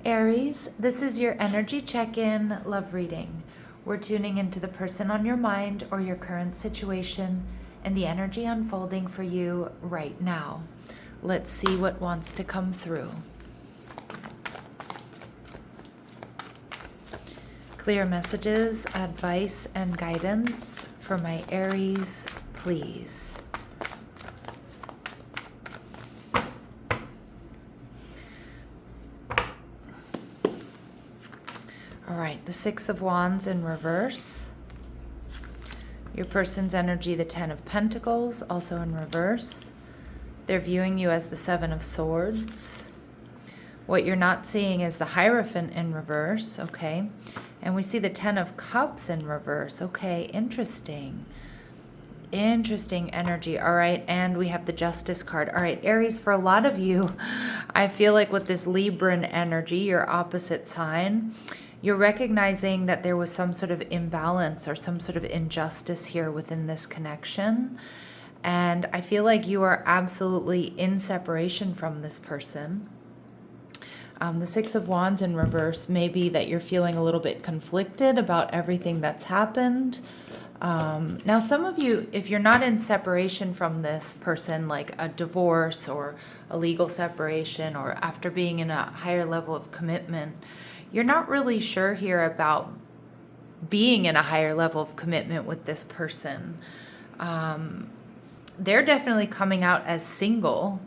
Aries, this is your energy check-in love reading. We're tuning into the person on your mind or your current situation and the energy unfolding for you right now. Let's see what wants to come through. Clear messages, advice, and guidance for my Aries, please. All right, the Six of Wands in reverse. Your person's energy, the Ten of Pentacles, also in reverse. They're viewing you as the Seven of Swords. What you're not seeing is the Hierophant in reverse, okay? And we see the Ten of Cups in reverse. Okay, interesting. Interesting energy. All right, and we have the Justice card. All right, Aries, for a lot of you, I feel like with this Libran energy, your opposite sign, you're recognizing that there was some sort of imbalance or some sort of injustice here within this connection. And I feel like you are absolutely in separation from this person. The Six of Wands in reverse may be that you're feeling a little bit conflicted about everything that's happened. Now, some of you, if you're not in separation from this person, like a divorce or a legal separation, or after being in a higher level of commitment, you're not really sure here about being in a higher level of commitment with this person. They're definitely coming out as single.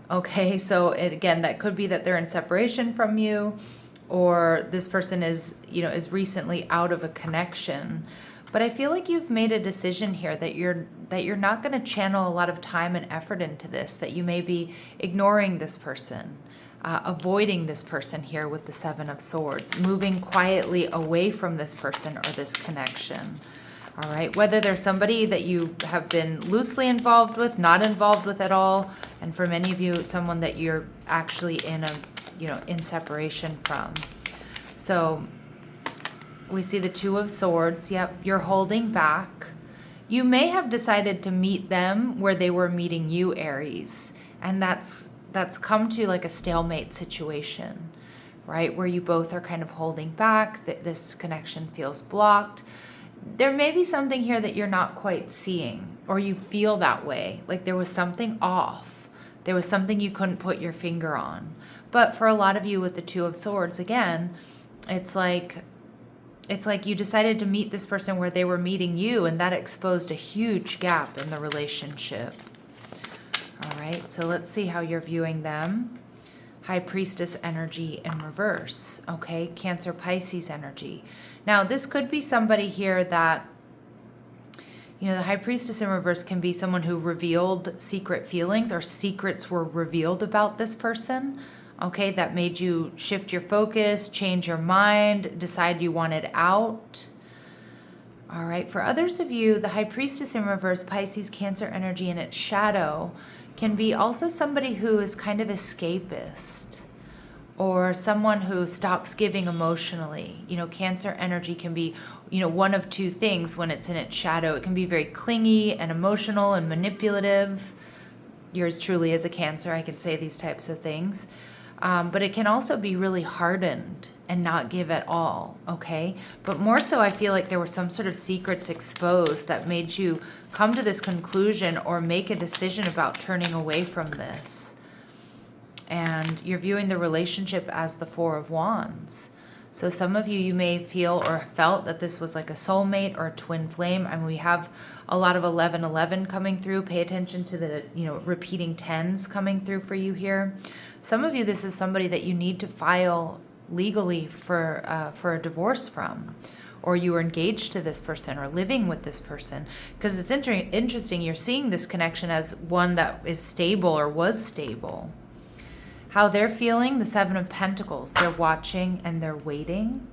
Okay, so again, that could be that they're in separation from you, or this person is, is recently out of a connection. But I feel like you've made a decision here that you're not going to channel a lot of time and effort into this, that you may be ignoring this person, avoiding this person here with the Seven of Swords, moving quietly away from this person or this connection. All right, whether there's somebody that you have been loosely involved with, not involved with at all, and for many of you, someone that you're actually in in separation from. So we see the Two of Swords. Yep, you're holding back. You may have decided to meet them where they were meeting you, Aries, and that's come to like a stalemate situation, right? Where you both are kind of holding back, that this connection feels blocked. There may be something here that you're not quite seeing, or you feel that way, like there was something off. There was something you couldn't put your finger on. But for a lot of you with the Two of Swords, again, it's like you decided to meet this person where they were meeting you, and that exposed a huge gap in the relationship. All right, so let's see how you're viewing them. High Priestess energy in reverse, okay? Cancer, Pisces energy. Now, this could be somebody here that, the High Priestess in reverse can be someone who revealed secret feelings, or secrets were revealed about this person, okay? That made you shift your focus, change your mind, decide you wanted out. All right, for others of you, the High Priestess in reverse, Pisces, Cancer energy in its shadow, can be also somebody who is kind of escapist, or someone who stops giving emotionally. Cancer energy can be, one of two things when it's in its shadow. It can be very clingy and emotional and manipulative. Yours truly is a Cancer. I can say these types of things. But it can also be really hardened and not give at all, okay? But more so, I feel like there were some sort of secrets exposed that made you come to this conclusion or make a decision about turning away from this. And you're viewing the relationship as the Four of Wands. So some of you may feel or felt that this was like a soulmate or a twin flame. I mean, we have a lot of 1111 coming through. Pay attention to the, repeating tens coming through for you here. Some of you, this is somebody that you need to file legally for a divorce from, or you are engaged to this person or living with this person, because it's interesting. You're seeing this connection as one that is stable or was stable. How they're feeling, the Seven of Pentacles. They're watching and they're waiting,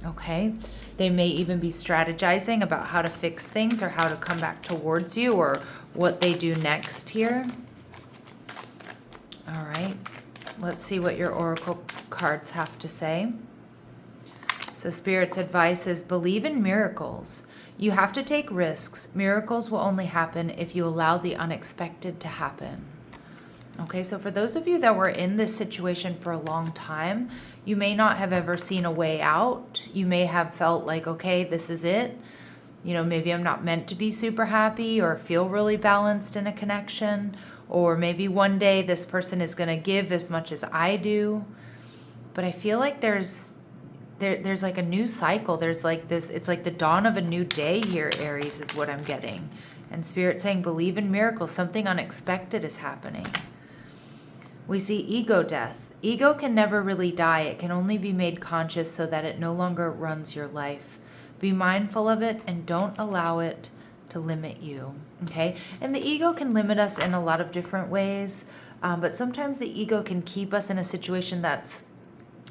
okay? They may even be strategizing about how to fix things or how to come back towards you, or what they do next here. All right, let's see what your oracle cards have to say. So Spirit's advice is believe in miracles. You have to take risks. Miracles will only happen if you allow the unexpected to happen. Okay, so for those of you that were in this situation for a long time, you may not have ever seen a way out. You may have felt like, okay, this is it. Maybe I'm not meant to be super happy or feel really balanced in a connection. Or maybe one day this person is going to give as much as I do. But I feel like there's like a new cycle. There's like this, it's like the dawn of a new day here, Aries, is what I'm getting. And Spirit saying, believe in miracles. Something unexpected is happening. We see ego death. Ego can never really die. It can only be made conscious so that it no longer runs your life. Be mindful of it and don't allow it to limit you. Okay? And the ego can limit us in a lot of different ways. But sometimes the ego can keep us in a situation that's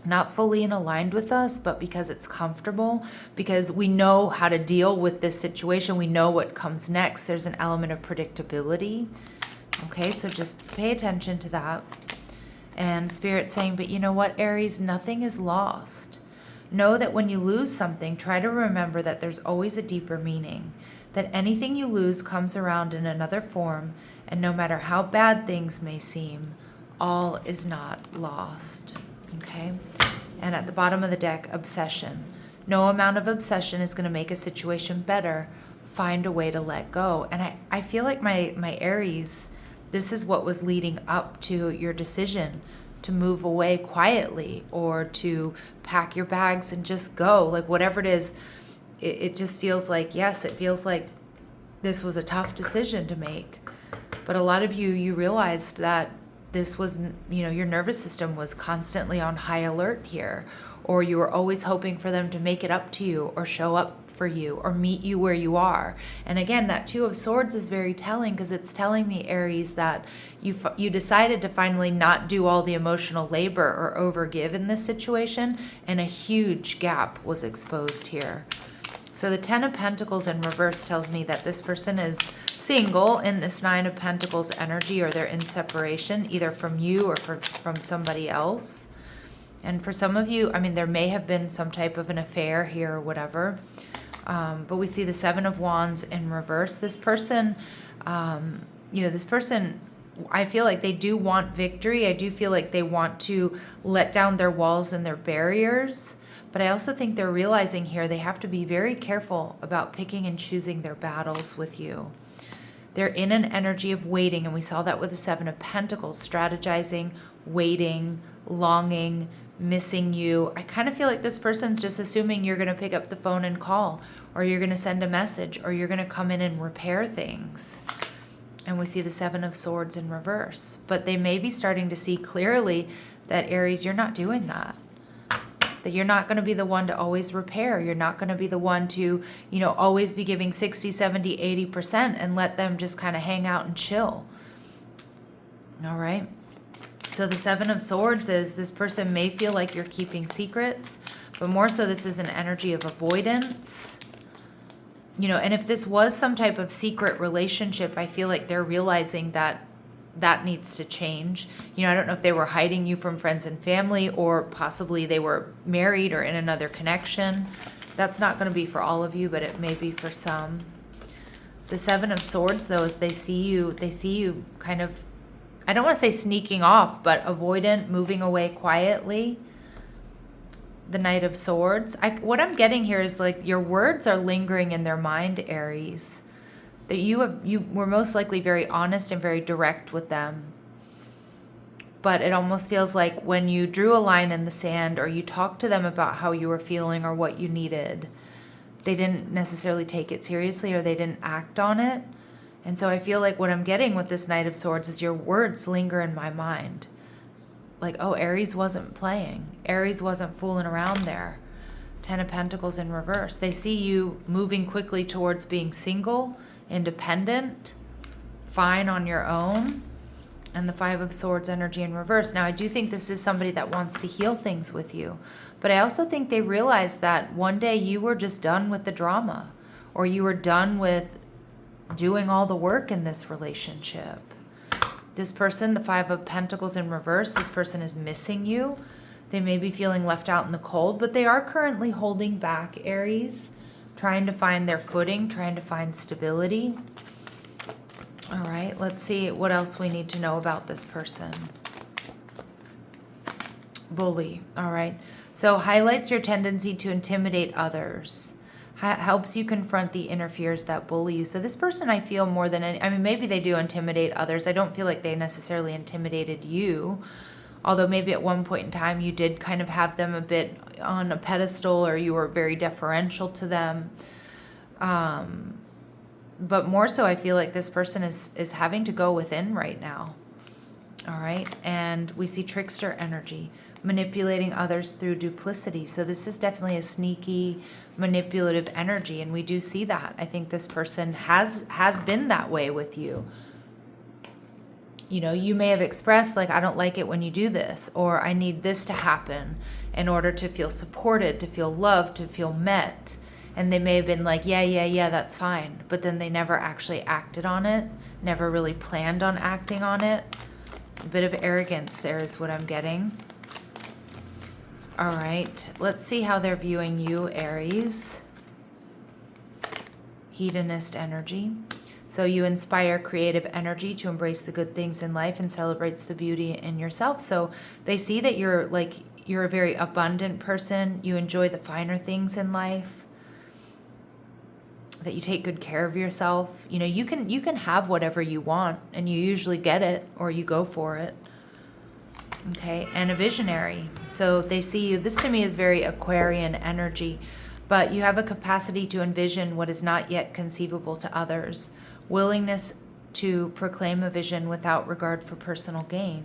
not fully in aligned with us, but because it's comfortable, because we know how to deal with this situation. We know what comes next. There's an element of predictability. Okay, so just pay attention to that. And Spirit saying, but you know what, Aries, nothing is lost. Know that when you lose something, try to remember that there's always a deeper meaning, that anything you lose comes around in another form, and no matter how bad things may seem, all is not lost. Okay? And at the bottom of the deck, obsession. No amount of obsession is going to make a situation better. Find a way to let go. And I feel like my Aries, this is what was leading up to your decision to move away quietly or to pack your bags and just go. Like whatever it is, it just feels like, yes, it feels like this was a tough decision to make. But a lot of you realized that this was, your nervous system was constantly on high alert here, or you were always hoping for them to make it up to you or show up for you or meet you where you are. And again, that Two of Swords is very telling, because it's telling me, Aries, that you decided to finally not do all the emotional labor or overgive in this situation, and a huge gap was exposed here. So the Ten of Pentacles in reverse tells me that this person is single in this Nine of Pentacles energy, or they're in separation, either from you or from somebody else. And for some of you, there may have been some type of an affair here or whatever. But we see the Seven of Wands in reverse. This person, this person, I feel like they do want victory. I do feel like they want to let down their walls and their barriers. But I also think they're realizing here they have to be very careful about picking and choosing their battles with you. They're in an energy of waiting, and we saw that with the Seven of Pentacles, strategizing, waiting, longing, missing you. I kind of feel like this person's just assuming you're going to pick up the phone and call, or you're going to send a message, or you're going to come in and repair things. And we see the Seven of Swords in reverse. But they may be starting to see clearly that, Aries, you're not doing that. That you're not going to be the one to always repair. You're not going to be the one to, always be giving 60, 70, 80% and let them just kind of hang out and chill. All right. So the Seven of Swords is this person may feel like you're keeping secrets, but more so this is an energy of avoidance. And if this was some type of secret relationship, I feel like they're realizing that needs to change. I don't know if they were hiding you from friends and family, or possibly they were married or in another connection. That's not going to be for all of you, but it may be for some. The Seven of Swords, though, is they see you kind of, I don't want to say sneaking off, but avoidant, moving away quietly. The Knight of Swords. What I'm getting here is like your words are lingering in their mind, Aries. That you were most likely very honest and very direct with them. But it almost feels like when you drew a line in the sand, or you talked to them about how you were feeling or what you needed, they didn't necessarily take it seriously, or they didn't act on it. And so I feel like what I'm getting with this Knight of Swords is your words linger in my mind. Like, oh, Aries wasn't playing. Aries wasn't fooling around there. Ten of Pentacles in reverse. They see you moving quickly towards being single, independent, fine on your own, and the Five of Swords energy in reverse. Now, I do think this is somebody that wants to heal things with you, but I also think they realized that one day you were just done with the drama, or you were done with doing all the work in this relationship. This person, the Five of Pentacles in reverse, this person is missing you. They may be feeling left out in the cold, but they are currently holding back, Aries, trying to find their footing, trying to find stability. All right, let's see what else we need to know about this person. Bully. All right. So highlights your tendency to intimidate others. Helps you confront the inner fears that bully you. So this person, I feel more than any, I mean, maybe they do intimidate others. I don't feel like they necessarily intimidated you. Although maybe at one point in time you did kind of have them a bit on a pedestal, or you were very deferential to them. But more so, I feel like this person is having to go within right now. All right. And we see trickster energy, manipulating others through duplicity. So this is definitely a sneaky, manipulative energy. And we do see that. I think this person has been that way with you. You know, you may have expressed like, I don't like it when you do this, or I need this to happen in order to feel supported, to feel loved, to feel met. And they may have been like, yeah, that's fine. But then they never actually acted on it, never really planned on acting on it. A bit of arrogance there is what I'm getting. All right, let's see how they're viewing you, Aries. Hedonist energy. So you inspire creative energy to embrace the good things in life and celebrates the beauty in yourself. So they see that you're a very abundant person. You enjoy the finer things in life, that you take good care of yourself. You know, you can have whatever you want, and you usually get it, or you go for it. Okay, and a visionary. So they see you, this to me is very Aquarian energy, but you have a capacity to envision what is not yet conceivable to others, willingness to proclaim a vision without regard for personal gain.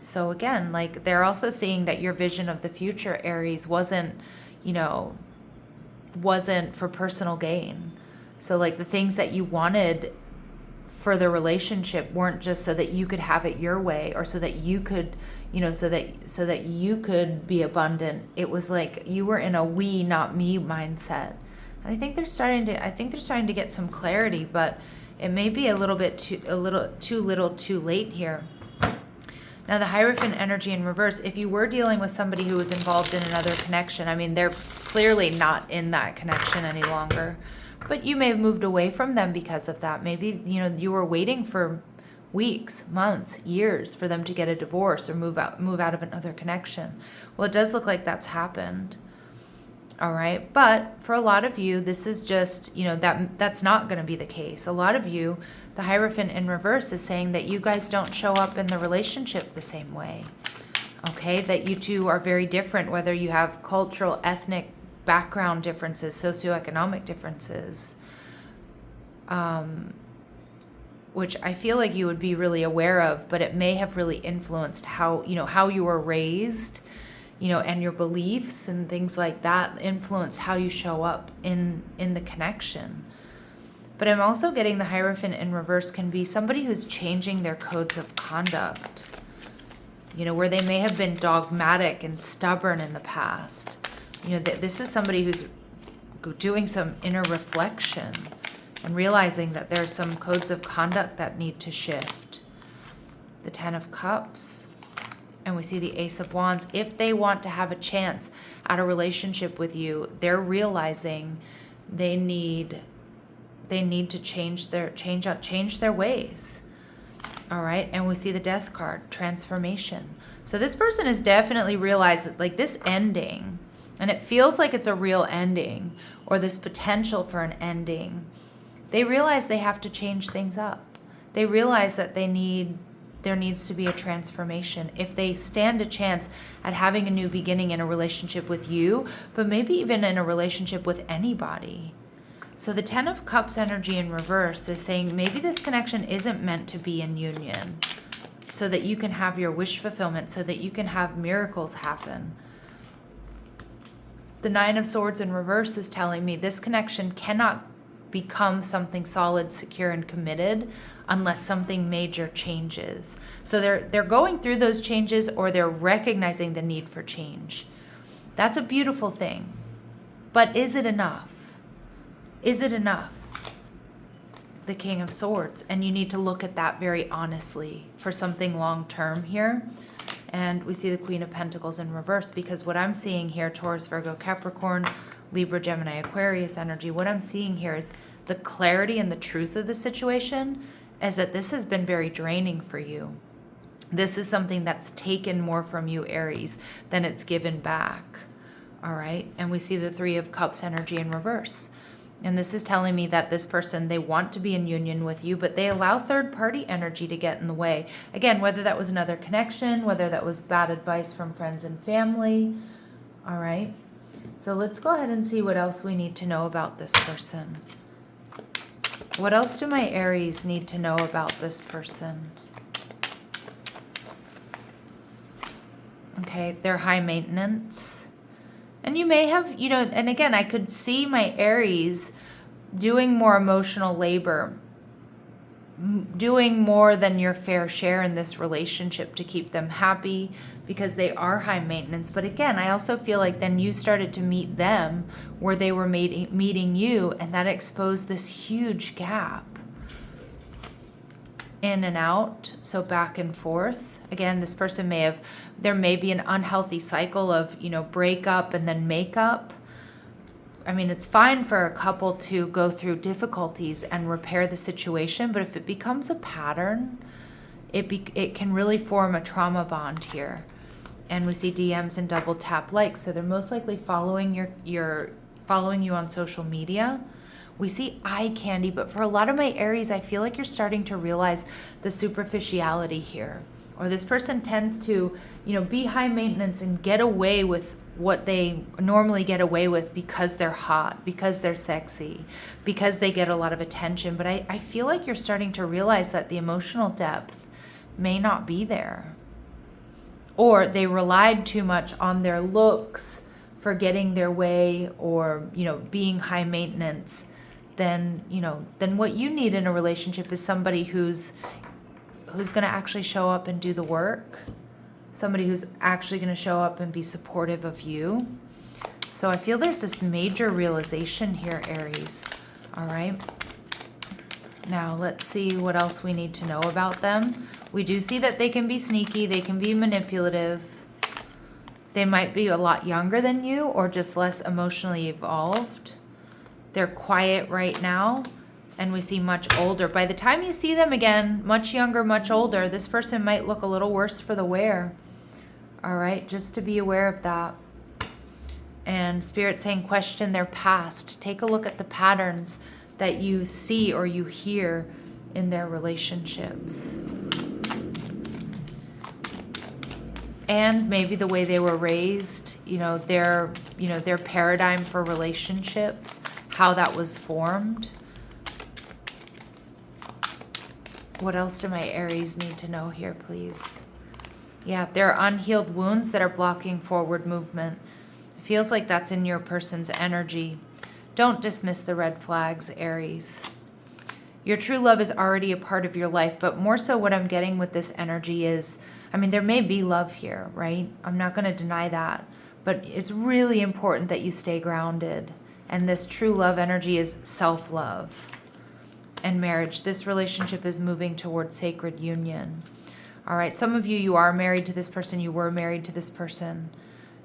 So again, like they're also seeing that your vision of the future, Aries, wasn't for personal gain. So like the things that you wanted for the relationship weren't just so that you could have it your way, or so that you could, so that you could be abundant. It was like you were in a we, not me mindset. And I think they're starting to get some clarity, but it may be a little too late here. Now the Hierophant energy in reverse, if you were dealing with somebody who was involved in another connection, I mean, they're clearly not in that connection any longer, but you may have moved away from them because of that. Maybe, you were waiting for weeks, months, years for them to get a divorce or move out of another connection. Well, it does look like that's happened. All right. But for a lot of you, this is just, that's not going to be the case. A lot of you, the Hierophant in reverse is saying that you guys don't show up in the relationship the same way. Okay. That you two are very different, whether you have cultural, ethnic background differences, socioeconomic differences, which I feel like you would be really aware of, but it may have really influenced how you were raised, and your beliefs and things like that influenced how you show up in the connection. But I'm also getting the Hierophant in reverse can be somebody who's changing their codes of conduct, where they may have been dogmatic and stubborn in the past. This is somebody who's doing some inner reflection and realizing that there's some codes of conduct that need to shift. The Ten of Cups. And we see the Ace of Wands. If they want to have a chance at a relationship with you, they're realizing they need to change their ways. All right. And we see the Death card, transformation. So this person has definitely realized that like this ending, and it feels like it's a real ending, or this potential for an ending. They realize they have to change things up. They realize that there needs to be a transformation if they stand a chance at having a new beginning in a relationship with you, but maybe even in a relationship with anybody. So the Ten of Cups energy in reverse is saying maybe this connection isn't meant to be in union, so that you can have your wish fulfillment, so that you can have miracles happen. The Nine of Swords in reverse is telling me this connection cannot become something solid, secure, and committed unless something major changes. So they're going through those changes, or they're recognizing the need for change. That's a beautiful thing. But is it enough? Is it enough? The King of Swords. And you need to look at that very honestly for something long term here. And we see the Queen of Pentacles in reverse, because what I'm seeing here, Taurus, Virgo, Capricorn, Libra, Gemini, Aquarius energy, what I'm seeing here is the clarity and the truth of the situation, is that this has been very draining for you. This is something that's taken more from you, Aries, than it's given back. All right. And we see the Three of Cups energy in reverse. And this is telling me that this person, they want to be in union with you, but they allow third party energy to get in the way. Again, whether that was another connection, whether that was bad advice from friends and family. All right. So let's go ahead and see what else we need to know about this person. What else do my Aries need to know about this person? Okay, they're high maintenance. And you may have, and again, I could see my Aries doing more emotional labor, doing more than your fair share in this relationship to keep them happy because they are high maintenance. But again, I also feel like then you started to meet them where they were meeting you, and that exposed this huge gap. In and out, so back and forth. Again, this person there may be an unhealthy cycle of, break up and then make up. I mean, it's fine for a couple to go through difficulties and repair the situation, but if it becomes a pattern, it can really form a trauma bond here. And we see DMs and double tap likes, so they're most likely following you on social media. We see eye candy, but for a lot of my Aries, I feel like you're starting to realize the superficiality here. Or this person tends to, be high maintenance and get away with what they normally get away with because they're hot, because they're sexy, because they get a lot of attention. But I feel like you're starting to realize that the emotional depth may not be there. Or they relied too much on their looks for getting their way, or, being high maintenance. Then what you need in a relationship is somebody who's going to actually show up and do the work. Somebody who's actually going to show up and be supportive of you. So I feel there's this major realization here, Aries. All right. Now let's see what else we need to know about them. We do see that they can be sneaky. They can be manipulative. They might be a lot younger than you or just less emotionally evolved. They're quiet right now. And we see much older. By the time you see them again, much younger, much older, this person might look a little worse for the wear. All right, just to be aware of that. And Spirit saying question their past. Take a look at the patterns that you see or you hear in their relationships. And maybe the way they were raised, their paradigm for relationships, how that was formed. What else do my Aries need to know here, please? Yeah, there are unhealed wounds that are blocking forward movement. It feels like that's in your person's energy. Don't dismiss the red flags, Aries. Your true love is already a part of your life, but more so what I'm getting with this energy is, there may be love here, right? I'm not going to deny that, but it's really important that you stay grounded. And this true love energy is self-love. And marriage. This relationship is moving towards sacred union. All right. Some of you are married to this person. You were married to this person.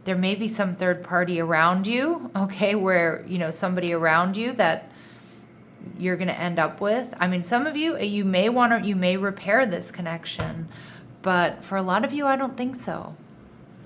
There may be some third party around you. Okay. Where, somebody around you that you're going to end up with. Some of you, you may repair this connection, but for a lot of you, I don't think so.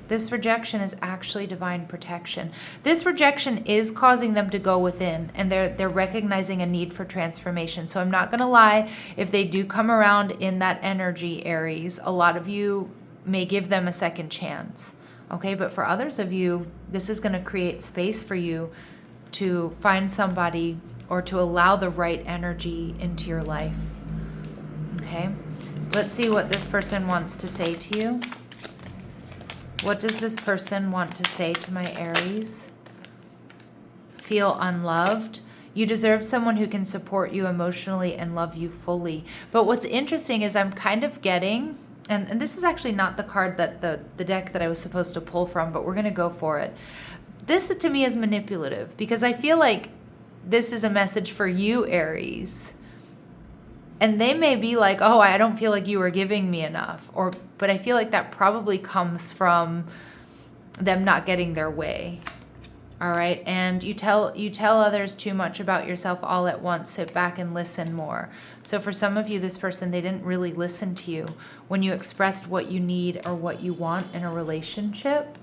This rejection is actually divine protection. This rejection is causing them to go within, and they're recognizing a need for transformation. So I'm not going to lie, if they do come around in that energy, Aries, a lot of you may give them a second chance. Okay, but for others of you, this is going to create space for you to find somebody or to allow the right energy into your life. Okay, let's see what this person wants to say to you. What does this person want to say to my Aries? Feel unloved. You deserve someone who can support you emotionally and love you fully. But what's interesting is I'm kind of getting, and this is actually not the card that the deck that I was supposed to pull from, but we're going to go for it. This to me is manipulative because I feel like this is a message for you, Aries. And they may be like, oh, I don't feel like you were giving me enough. But I feel like that probably comes from them not getting their way. All right. And you tell others too much about yourself all at once. Sit back and listen more. So for some of you, this person, they didn't really listen to you when you expressed what you need or what you want in a relationship.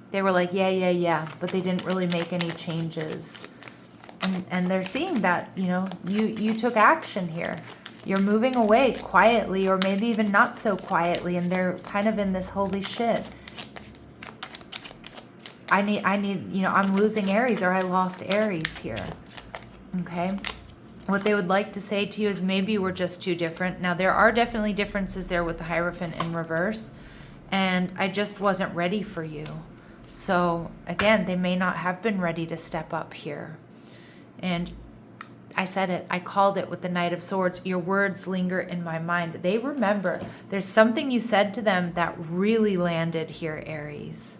They were like, yeah, but they didn't really make any changes. And they're seeing that, you took action here. You're moving away quietly, or maybe even not so quietly, and they're kind of in this holy shit. I need, I'm losing Aries, or I lost Aries here. Okay. What they would like to say to you is maybe we're just too different. Now, there are definitely differences there with the Hierophant in reverse, and I just wasn't ready for you. So again, they may not have been ready to step up here. And I said it, I called it with the Knight of Swords. Your words linger in my mind. They remember. There's something you said to them that really landed here, Aries.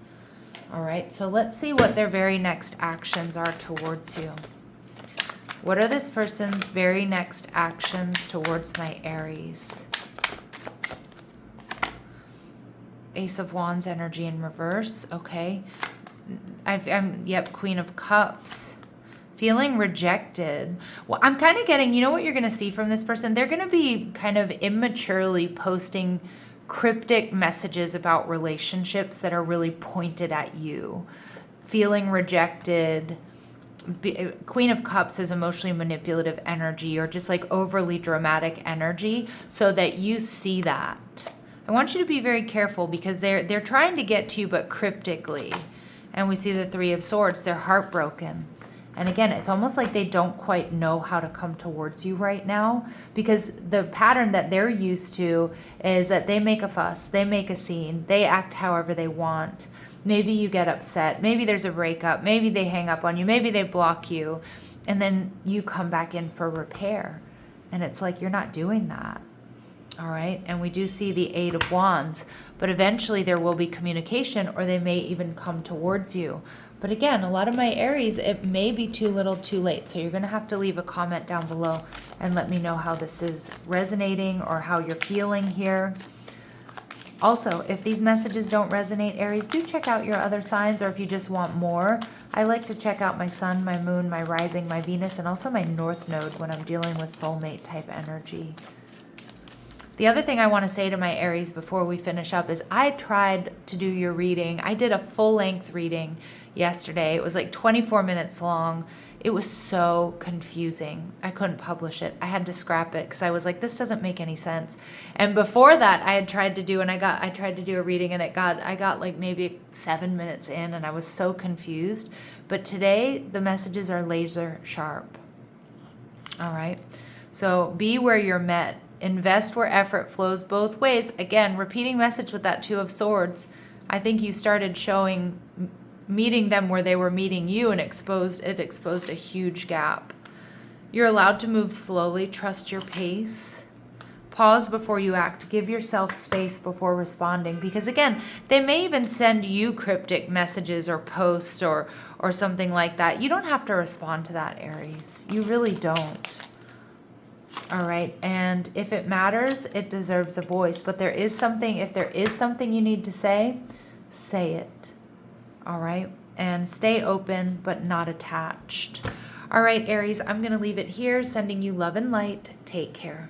All right, so let's see what their very next actions are towards you. What are this person's very next actions towards my Aries? Ace of Wands energy in reverse. Okay. Yep, Queen of Cups. Feeling rejected. Well, I'm kind of getting, what you're going to see from this person? They're going to be kind of immaturely posting cryptic messages about relationships that are really pointed at you. Feeling rejected. Queen of Cups is emotionally manipulative energy, or just like overly dramatic energy, so that you see that. I want you to be very careful, because they're trying to get to you, but cryptically. And we see the Three of Swords. They're heartbroken. And again, it's almost like they don't quite know how to come towards you right now, because the pattern that they're used to is that they make a fuss, they make a scene, they act however they want. Maybe you get upset, maybe there's a breakup, maybe they hang up on you, maybe they block you, and then you come back in for repair. And it's like, you're not doing that. All right. And we do see the Eight of Wands, but eventually there will be communication, or they may even come towards you. But again, a lot of my Aries, it may be too little too late. So you're going to have to leave a comment down below and let me know how this is resonating, or how you're feeling here. Also, if these messages don't resonate, Aries, do check out your other signs, or if you just want more, I like to check out my sun, my moon, my rising, my Venus, and also my North Node when I'm dealing with soulmate type energy. The other thing I want to say to my Aries before we finish up is I tried to do your reading. I did a full-length reading yesterday. It was like 24 minutes long. It was so confusing. I couldn't publish it. I had to scrap it because I was like, this doesn't make any sense. And before that, I had tried to do, I tried to do a reading, and I got like maybe 7 minutes in, and I was so confused. But today, the messages are laser sharp. All right. So be where you're met. Invest where effort flows both ways. Again, repeating message with that Two of Swords. I think you started meeting them where they were meeting you, and it exposed a huge gap. You're allowed to move slowly. Trust your pace. Pause before you act. Give yourself space before responding, because again, they may even send you cryptic messages or posts or something like that. You don't have to respond to that, Aries. You really don't. All right. And if it matters, it deserves a voice. But if there is something you need to say it. All right. And stay open, but not attached. All right, Aries, I'm going to leave it here. Sending you love and light. Take care.